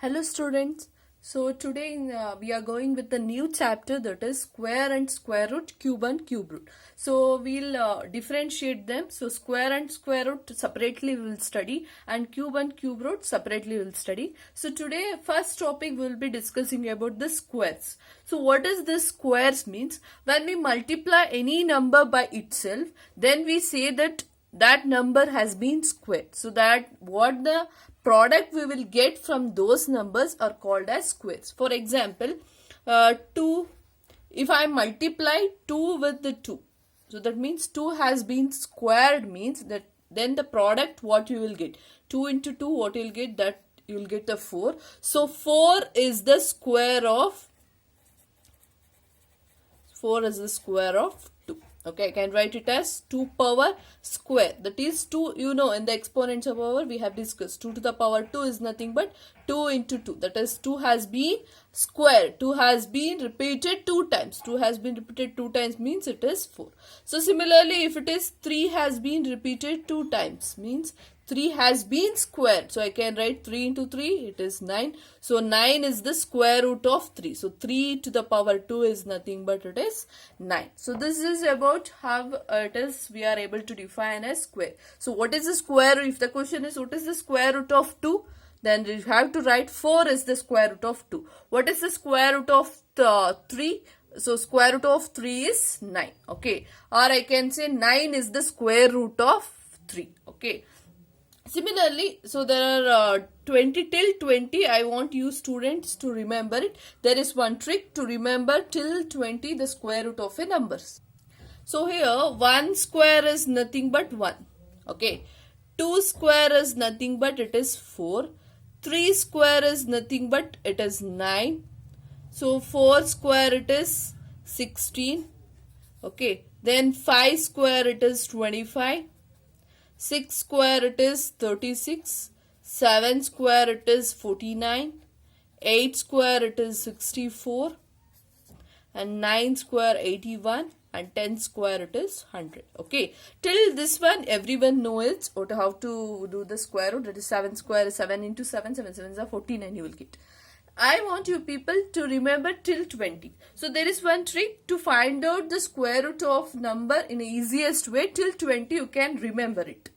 Hello students. So today we are going with the new chapter, that is square and square root, cube and cube root. So we'll differentiate them. So square and square root separately we will study and cube and cube root separately we will study. So today first topic we will be discussing about the squares. So what is this squares means? When we multiply any number by itself, then we say that number has been squared. So that what the product we will get from those numbers are called as squares. For example, 2, if I multiply 2 with the 2, so that means 2 has been squared, means that then the product what you will get, 2 into 2 what you will get, that you will get a 4. So 4 is the square of 4 is the square of 2. Okay, I can write it as 2 power square. That is 2, in the exponents of power we have discussed. 2 to the power 2 is nothing but 2 into 2. That is 2 has been squared. 2 has been repeated 2 times. 2 has been repeated 2 times means it is 4. So similarly, if it is 3 has been repeated 2 times means 3 has been squared. So I can write 3 into 3, it is 9. So 9 is the square root of 3. So 3 to the power 2 is nothing but it is 9. So this is about how it is we are able to define a square. So what is the square root? If the question is what is the square root of 2? Then you have to write 4 is the square root of 2. What is the square root of 3? So square root of 3 is 9. Okay. Or I can say 9 is the square root of 3. Okay. Similarly, so there are 20 till 20. I want you students to remember it. There is one trick to remember till 20 the square root of a numbers. So here 1 square is nothing but 1. Okay. 2 square is nothing but it is 4. 3 square is nothing but it is 9. So 4 square it is 16. Okay. Then 5 square it is 25. 6 square it is 36, 7 square it is 49, 8 square it is 64, and 9 square 81, and 10 square it is 100. Okay, till this one everyone knows how to do the square root. That is 7 square is 7 into 7, 7 sevens are 49 you will get. I want you people to remember till 20. So there is one trick to find out the square root of number in the easiest way. Till 20 you can remember it.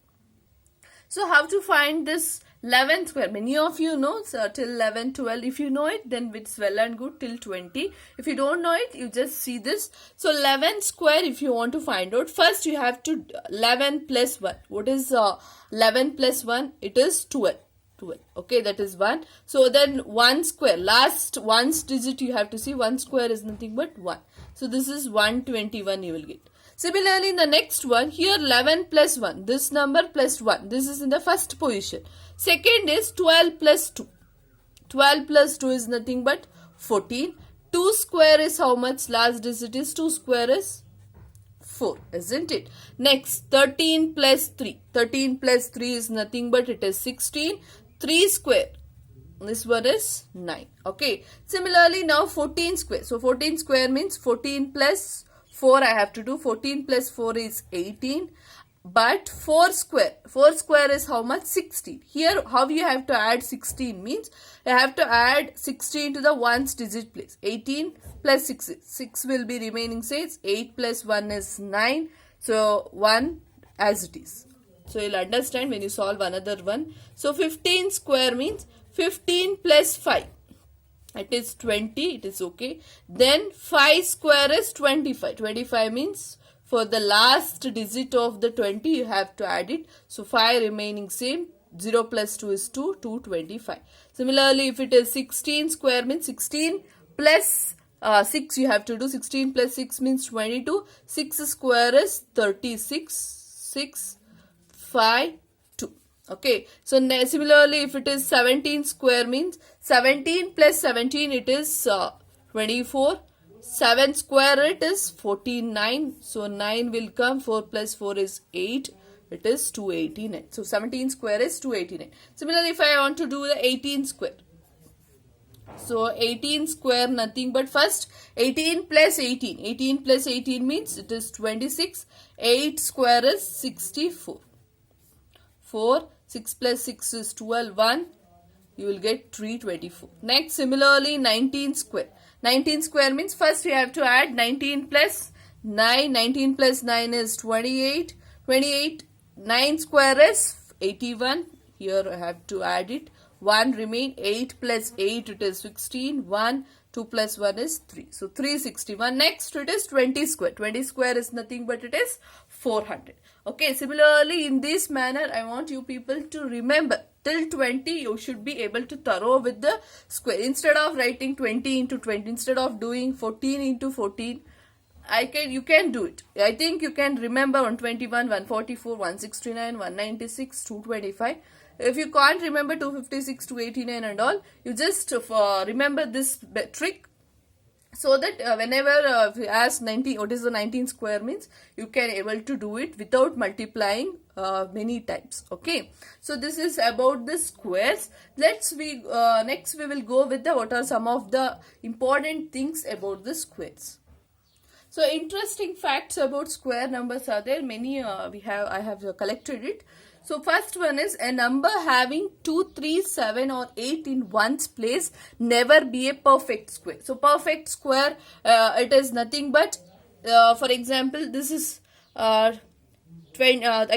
So how to find this 11 square? Many of you know, so till 11, 12. If you know it, then it's well and good till 20. If you don't know it, you just see this. So 11 square, if you want to find out, first you have to 11 plus 1. What is 11 plus 1? It is 12. 12. Okay, that is 1. So then 1 square, last one's digit you have to see. 1 square is nothing but 1. So this is 121 you will get. Similarly, in the next one, here 11 plus 1. This number plus 1. This is in the first position. Second is 12 plus 2. 12 plus 2 is nothing but 14. 2 square is how much? Last digit is 2 square is 4, isn't it? Next, 13 plus 3. 13 plus 3 is nothing but it is 16. 3 square, this one is 9. Okay. Similarly, now 14 square. So 14 square means 14 plus 4 I have to do. 14 plus 4 is 18. But 4 square. 4 square is how much? 16. Here how you have to add 16 means you have to add 16 to the ones digit place. 18 plus 6. 6 will be remaining 6. 8 plus 1 is 9. So 1 as it is. So you'll understand when you solve another one. So 15 square means 15 plus 5. It is 20. It is okay. Then 5 square is 25. 25 means for the last digit of the 20 you have to add it. So 5 remaining same. 0 plus 2 is 2. 225. Similarly, if it is 16 square means 16 plus 6 you have to do. 16 plus 6 means 22. 6 square is 36. 6 5, 2. Okay. So similarly, if it is 17 square means 17 plus 17 it is 24. 7 square it is 49. So 9 will come. 4 plus 4 is 8. It is 289. So 17 square is 289. Similarly, if I want to do the 18 square. So 18 square nothing but first 18 plus 18. 18 plus 18 means it is 26. 8 square is 64. 4, 6 plus 6 is 12, 1. you will get 324. Next, similarly, 19 square. 19 square means first we have to add 19 plus 9. 19 plus 9 is 28. 28. 9 square is 81. Here I have to add it. 1 remain. 8 plus 8 it is 16. 1. 2 plus 1 is 3. So 361. Next it is 20 square. 20 square is nothing but it is 400. Okay, similarly in this manner I want you people to remember till 20 you should be able to thorough with the square. Instead of writing 20 into 20, instead of doing 14 into 14, you can do it. I think you can remember 121, 144, 169, 196, 225. If you can't remember 256, 289 and all, you just remember this trick, so that whenever we ask 90 what is the 19 square means, you can able to do it without multiplying many times. Okay, so this is about the squares. Next we will go with the what are some of the important things about the squares. So interesting facts about square numbers are there. Many I have collected it. So first one is a number having 2, 3, 7 or 8 in one's place never be a perfect square. So perfect square, it is nothing but, for example, this is I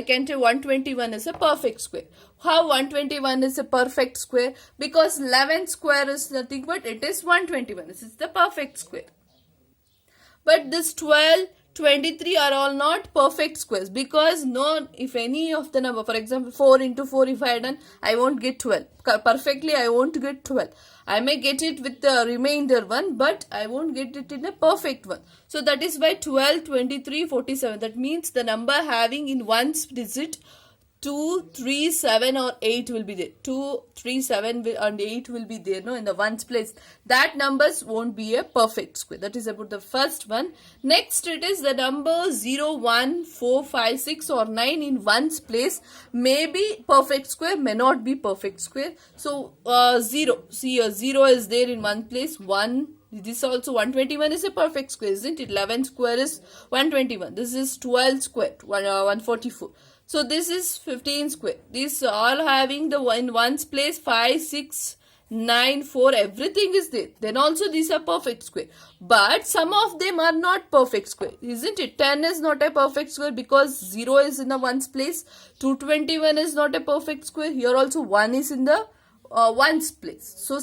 can say 121 is a perfect square. How 121 is a perfect square? Because 11 square is nothing but it is 121. This is the perfect square. But this 12, 23 are all not perfect squares, because if any of the number, for example 4 into 4 if I had done, I won't get 12. Perfectly I won't get 12. I may get it with the remainder one, but I won't get it in a perfect one. So that is why 12, 23, 47. That means the number having in one's digit 2, 3, 7 or 8 will be there. 2, 3, 7 and 8 will be there, in the ones place. That numbers won't be a perfect square. That is about the first one. Next it is the number 0, 1, 4, 5, 6 or 9 in ones place may be perfect square, may not be perfect square. So 0. See, 0 is there in one place. 1. This also 121 is a perfect square, isn't it? 11 square is 121. This is 12 square, 144. So this is 15 square. These all having the in ones place 5, 6, 9, 4, everything is there. Then also these are perfect square. But some of them are not perfect square, isn't it? 10 is not a perfect square because 0 is in the ones place. 221 is not a perfect square. Here also 1 is in the ones place. So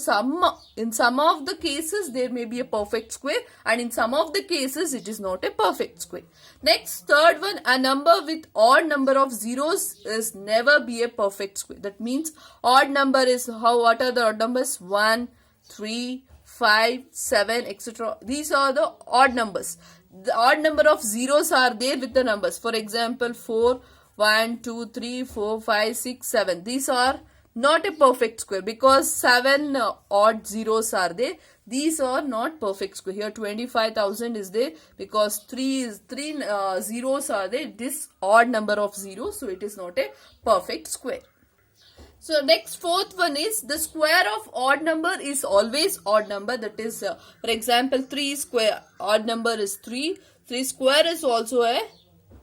in some of the cases there may be a perfect square, and in some of the cases it is not a perfect square. Next, third one, a number with odd number of zeros is never be a perfect square. That means odd number is what are the odd numbers? 1, 3, 5, 7, etc. These are the odd numbers. The odd number of zeros are there with the numbers. For example, 4, 1, 2, 3, 4, 5, 6, 7. These are not a perfect square because 7 odd zeros are there. These are not perfect square. Here 25,000 is there because 3 zeros are there. This odd number of zeros, so it is not a perfect square. So next, fourth one is the square of odd number is always odd number. That is, for example, 3 square odd number is 3. 3 square is also a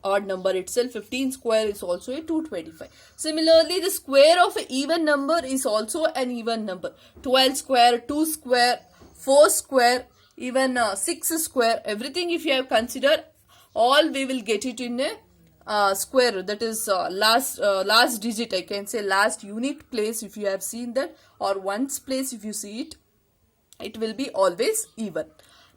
odd number itself. 15 square is also a 225. Similarly, the square of an even number is also an even number. 12 square, 2 square, 4 square, even 6 square, everything if you have considered, all we will get it in a square root. That is last digit, I can say last unit place if you have seen that, or ones place if you see it, it will be always even.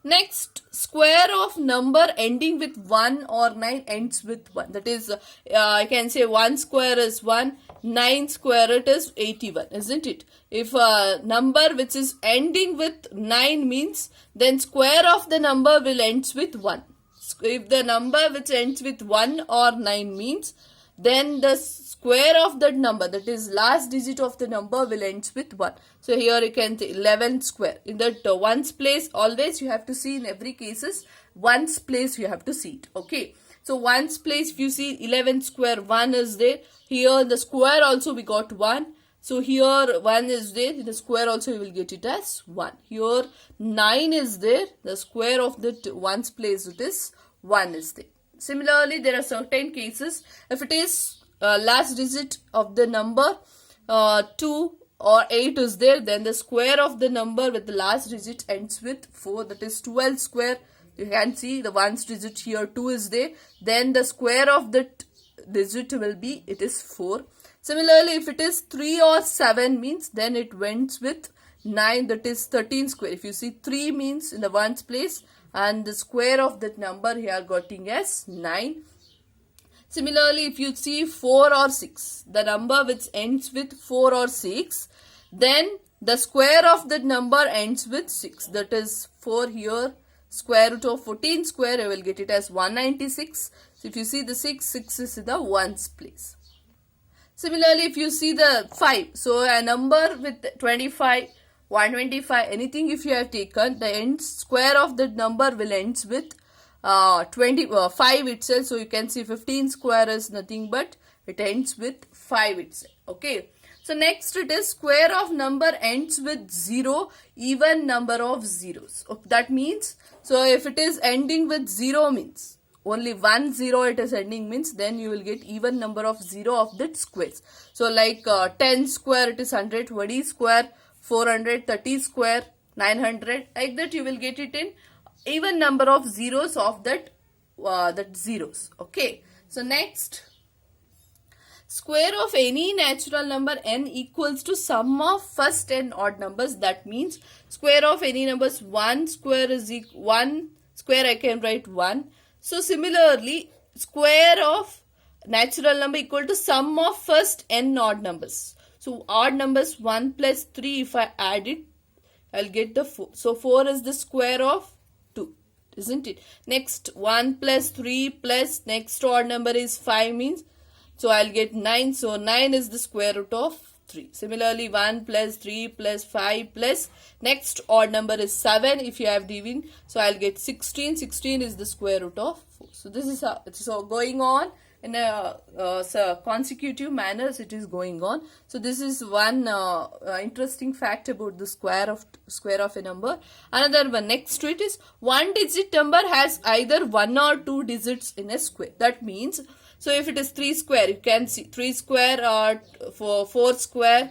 Next, square of number ending with 1 or 9 ends with 1. That is, I can say 1 square is 1, 9 square it is 81, isn't it? If a number which is ending with 9 means, then square of the number will ends with 1. If the number which ends with 1 or 9 means, then the square of that number, that is last digit of the number, will ends with 1. So here you can say 11 square. In that ones place, always you have to see in every cases ones place you have to see it. Okay. So ones place, if you see 11 square, 1 is there. Here the square also we got 1. So here 1 is there. In the square also you will get it as 1. Here 9 is there. The square of that ones place, it is 1 is there. Similarly, there are certain cases, if it is last digit of the number 2 or 8 is there, then the square of the number with the last digit ends with 4, that is 12 square. You can see the ones digit here 2 is there, then the square of that digit will be, it is 4. Similarly, if it is 3 or 7 means, then it ends with 9, that is 13 square. If you see 3 means in the ones place and the square of that number here getting as 9. Similarly, if you see 4 or 6, the number which ends with 4 or 6, then the square of that number ends with 6. That is 4 here, square root of 14 square, I will get it as 196. So if you see the 6 is in the ones place. Similarly, if you see the 5, so a number with 25, 125, anything if you have taken, the end square of that number will ends with 5 itself. So you can see 15 square is nothing but it ends with 5 itself. Okay. So next it is square of number ends with 0, even number of zeros. That means, so if it is ending with 0 means, only 1 0 it is ending means, then you will get even number of 0 of that squares. So like 10 square it is 100, 20 square 400, 30 square 900, like that you will get it in even number of zeros of that zeros. Okay. So next, square of any natural number n equals to sum of first n odd numbers. That means square of any numbers 1 square is 1 square, I can write 1. So similarly, square of natural number equal to sum of first n odd numbers. So odd numbers 1 plus 3, if I add it, I'll get the 4. So 4 is the square of 2, isn't it? Next 1 plus 3 plus next odd number is 5 means, so I'll get 9. So 9 is the square root of 3. Similarly, 1 plus 3 plus 5 plus next odd number is 7 if you have dividing. So I'll get 16. 16 is the square root of 4. So this is how it is going on in a consecutive manner. It is going on. So this is one interesting fact about the square of a number. Another one, next to it is one digit number has either 1 or 2 digits in a square. That means, so if it is 3 square, you can see 3 square or 4 square,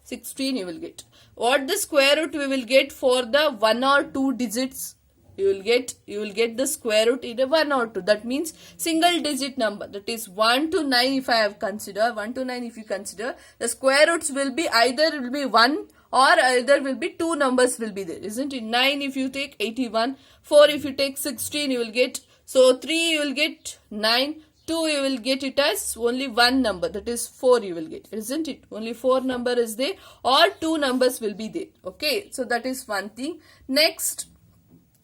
16 you will get. What the square root we will get for the 1 or 2 digits? You will get the square root in a 1 or 2. That means single digit number. That is 1 to 9 if I have considered. 1 to 9 if you consider. The square roots will be either will be 1 or either will be 2 numbers will be there. Isn't it? 9 if you take 81. 4 if you take 16 you will get. So 3 you will get 9. 2 you will get it as only one number, that is 4 you will get, isn't it? Only 4 number is there or 2 numbers will be there. Okay, so that is one thing. Next,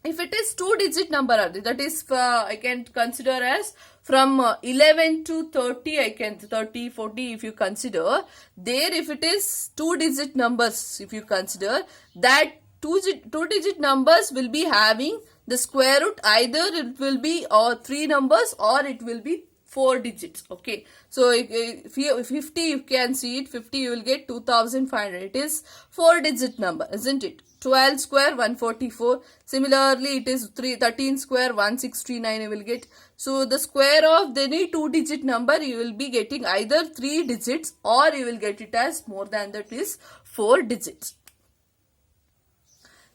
if it is 2 digit number are there, that is I can consider as from 11 to 30, I can 30, 40 if you consider. There if it is 2 digit numbers, if you consider that 2 digit numbers will be having the square root, either it will be 3 numbers or it will be 4 digits. Okay, so if 50 you can see it, 50 you will get 2500. It is 4 digit number, isn't it? 12 square 144. Similarly, it is 13 square 169 you will get. So the square of any 2 digit number you will be getting either 3 digits or you will get it as more than that is 4 digits.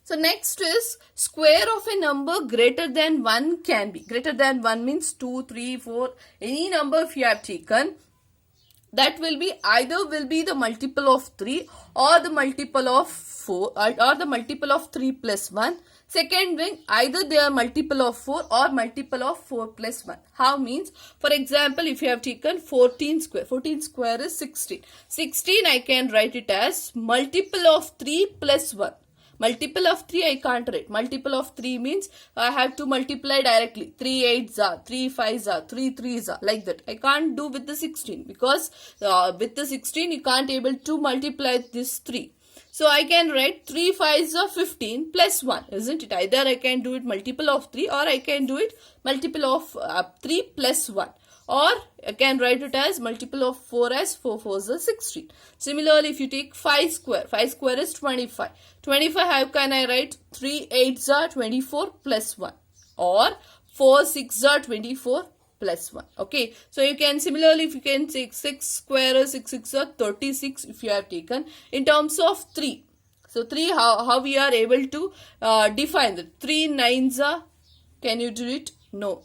So next is square of a number greater than 1 can be. Greater than 1 means 2, 3, 4, any number if you have taken, that will be either will be the multiple of 3 or the multiple of 4 or the multiple of 3 plus 1. Second thing, either they are multiple of 4 or multiple of 4 plus 1. How means, for example, if you have taken 14 square is 16. 16 I can write it as multiple of 3 plus 1. Multiple of 3 I can't write. Multiple of 3 means I have to multiply directly. 3 8s are, 3 5s are, 3 3s are, like that. I can't do with the 16 because with the 16 you can't able to multiply this 3. So I can write 3 5s are 15 plus 1, isn't it? Either I can do it multiple of 3 or I can do it multiple of 3 plus 1. Or I can write it as multiple of 4 as 4 4s are 16. Similarly, if you take 5 square is 25. 25, how can I write? 3 8s are 24 plus 1. Or 4 6s are 24 plus 1. Okay, so you can similarly, if you can take 6 square or 6 6 or 36 if you have taken in terms of 3. So 3, how we are able to define that? 3 9s are, can you do it? No.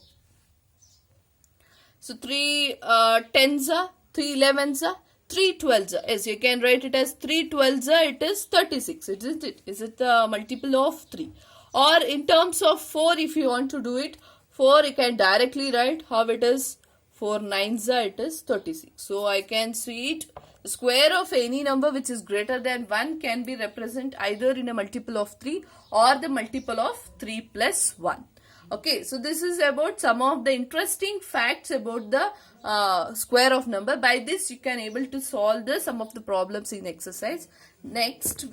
So 3 10s are, 3 11s are, 3 12s are. Yes, you can write it as 3 12s are, it is 36, isn't it? Is it the multiple of 3? Or in terms of 4, if you want to do it, 4 you can directly write how it is. 4 9s are, it is 36. So I can see it. The square of any number which is greater than 1 can be represented either in a multiple of 3 or the multiple of 3 plus 1. Okay, so this is about some of the interesting facts about the square of number. By this you can able to solve some of the problems in exercise. Next